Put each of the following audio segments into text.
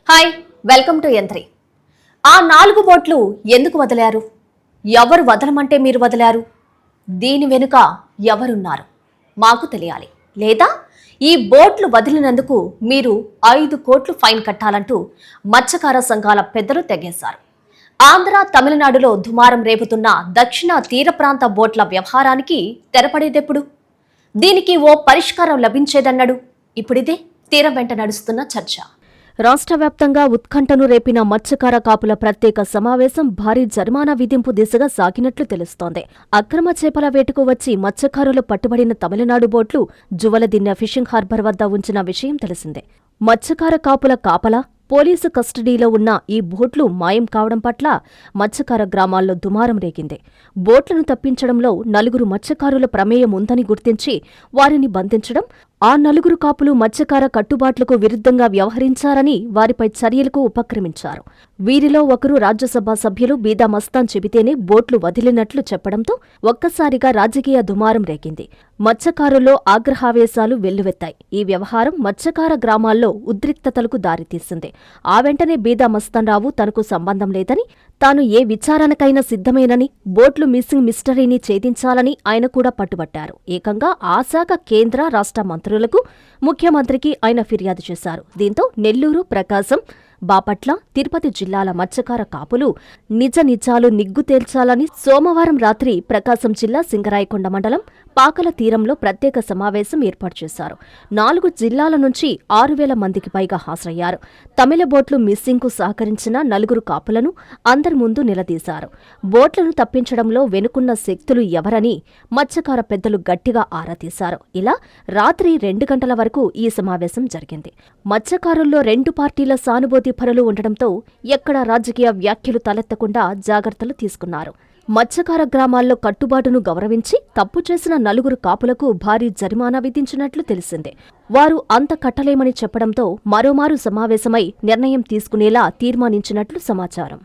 Hi, welcome to యంత్రి. ఆ 4 బోట్లు ఎందుకు వదిలారు? ఎవరు వదలమంటే మీరు వదిలారు? దీని వెనుక ఎవరున్నారు? మాకు తెలియాలి. లేదా ఈ బోట్లు వదిలినందుకు మీరు 5 కోట్లు ఫైన్ కట్టాలంటూ మత్స్యకార సంఘాల పెద్దలు తెగేశారు. ఆంధ్ర, తమిళనాడులో దుమారం రేపుతున్న దక్షిణ తీర ప్రాంత బోట్ల వ్యవహారానికి తెరపడేదెప్పుడు? దీనికి ఓ పరిష్కారం లభించేదన్నాడు. ఇప్పుడిదే తీరం వెంట నడుస్తున్న చర్చ. రాష్ట్ర వ్యాప్తంగా ఉత్కంఠను రేపిన మత్స్యకార కాపుల ప్రత్యేక సమావేశం భారీ జరిమానా విధింపు దిశగా సాగినట్లు తెలుస్తోంది. అక్రమ చేపల వేటకు వచ్చి మత్స్యకారులు పట్టుబడిన తమిళనాడు బోట్లు జువలదిన్నె ఫిషింగ్ హార్బర్ వద్ద ఉంచిన విషయం తెలిసిందే. మత్స్యకార కాపుల కాపలా, పోలీసు కస్టడీలో ఉన్న ఈ బోట్లు మాయం కావడం పట్ల మత్స్యకార గ్రామాల్లో దుమారం రేగింది. బోట్లను తప్పించడంలో 4 మత్స్యకారుల ప్రమేయం ఉందని గుర్తించి వారిని బంధించడం, ఆ 4 కాపులు మత్స్యకార కట్టుబాట్లకు విరుద్ధంగా వ్యవహరించారని వారిపై చర్యలకు ఉపక్రమించారు. వీరిలో ఒకరు రాజ్యసభ సభ్యులు బీదా మస్తాన్ చెబితేనే బోట్లు వదిలినట్లు చెప్పడంతో ఒక్కసారిగా రాజకీయ దుమారం రేగింది. మత్స్యకారుల్లో ఆగ్రహావేశాలు వెల్లువెత్తాయి. ఈ వ్యవహారం మత్స్యకార గ్రామాల్లో ఉద్రిక్తతలకు దారితీసింది. ఆ వెంటనే బీదా మస్తాన్ రావు తనకు సంబంధం లేదని, తాను ఏ విచారణకైనా సిద్ధమేనని, బోట్లు మిస్సింగ్ మిస్టరీని ఛేదించాలని ఆయన కూడా పట్టుబట్టారు. ఏకంగా ఆ శాఖ కేంద్ర, రాష్ట్ర మంత్రులకు, ముఖ్యమంత్రికి ఆయన ఫిర్యాదు చేశారు. దీంతో నెల్లూరు, ప్రకాశం, బాపట్ల, తిరుపతి జిల్లాల మత్స్యకార కాపులు నిజాలు నిగ్గు తేల్చాలని సోమవారం రాత్రి ప్రకాశం జిల్లా సింగరాయకొండ మండలం పాకల తీరంలో ప్రత్యేక సమావేశం ఏర్పాటు చేశారు. 4 జిల్లాల నుంచి 6,000 మందికి పైగా హాజరయ్యారు. తమిళ బోట్లు మిస్సింగ్కు సహకరించిన 4 కాపులను అందరి ముందు నిలదీశారు. బోట్లను తప్పించడంలో వెనుకున్న శక్తులు ఎవరని మత్స్యకార పెద్దలు గట్టిగా ఆరా తీశారు. ఇలా రాత్రి 2 గంటల వరకు ఈ సమావేశం జరిగింది. మత్స్యకారుల్లో 2 పార్టీల సానుభూతి పరులు ఉండడంతో ఎక్కడా రాజకీయ వ్యాఖ్యలు తలెత్తకుండా జాగ్రత్తలు తీసుకున్నారు. మత్స్యకార గ్రామాల్లో కట్టుబాటును గౌరవించి తప్పు చేసిన 4 కాపులకు భారీ జరిమానా విధించినట్లు తెలిసిందే. వారు అంత కట్టలేమని చెప్పడంతో మరోమారు సమావేశమై నిర్ణయం తీసుకునేలా తీర్మానించినట్లు సమాచారం.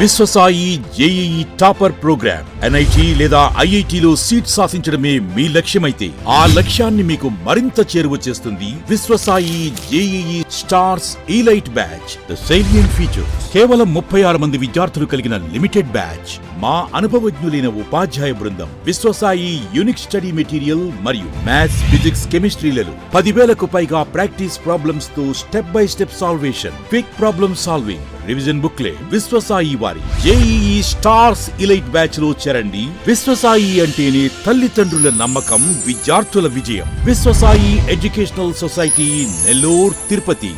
Vishwasai JEE topper programme NIT లేదా ఐఐటిలో సీట్ సాధించడమే మీ లక్ష్యమైతే ఆ లక్ష్యాన్ని మీకు మరింత చేరువ చేస్తుంది Viswasai JEE stars elite batch. The salient feature కేవలం 36 మంది విద్యార్థులు కలిగిన లిమిటెడ్ బ్యాచ్. మా అనుభవజ్ఞులైన ఉపాధ్యాయ బృందం, విశ్వసాయి యూనిక్ స్టడీ మెటీరియల్ మరియు మ్యాథ్స్, ఫిజిక్స్, కెమిస్ట్రీలలో 10,000కు పైగా ప్రాక్టీస్ ప్రాబ్లమ్స్ తో step by step salvation, quick problem solving, revision booklet. Viswasai వారి జేఈఈ స్టార్స్ ఇలైట్ బ్యాచ్ లో చేరండి. విశ్వసాయి అంటేనే తల్లిదండ్రుల నమ్మకం, విద్యార్థుల విజయం. Viswasai educational society, Nellore, Tirupati.